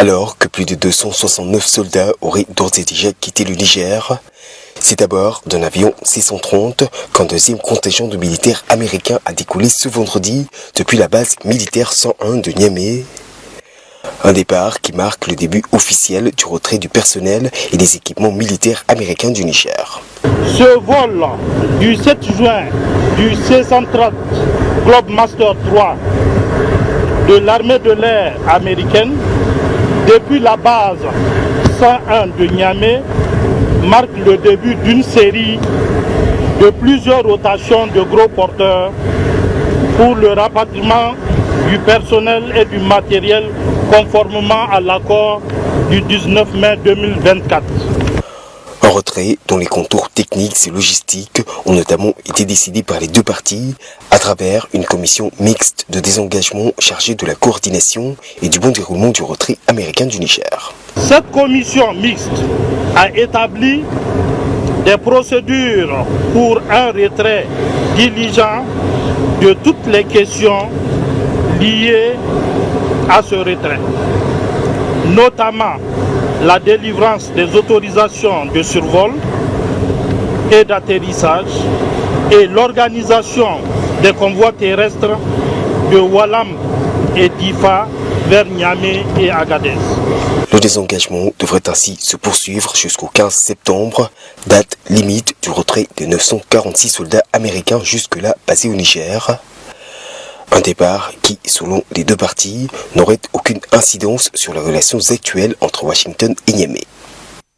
Alors que plus de 269 soldats auraient d'ores et déjà quitté le Niger, c'est d'abord d'un avion C-130 qu'un deuxième contingent de militaires américains a décollé ce vendredi depuis la base militaire 101 de Niamey. Un départ qui marque le début officiel du retrait du personnel et des équipements militaires américains du Niger. Ce vol du 7 juin du C-130 Globemaster 3 de l'armée de l'air américaine depuis la base 101 de Niamey marque le début d'une série de plusieurs rotations de gros porteurs pour le rapatriement du personnel et du matériel conformément à l'accord du 19 mai 2024. Un retrait dont les contours techniques et logistiques ont notamment été décidés par les deux parties à travers une commission mixte de désengagement chargée de la coordination et du bon déroulement du retrait américain du Niger. Cette commission mixte a établi des procédures pour un retrait diligent de toutes les questions liées à ce retrait, notamment la délivrance des autorisations de survol et d'atterrissage et l'organisation des convois terrestres de Walam et Difa vers Niamey et Agadez. Le désengagement devrait ainsi se poursuivre jusqu'au 15 septembre, date limite du retrait des 946 soldats américains jusque-là basés au Niger. Un départ qui, selon les deux parties, n'aurait aucune incidence sur les relations actuelles entre Washington et Niamey.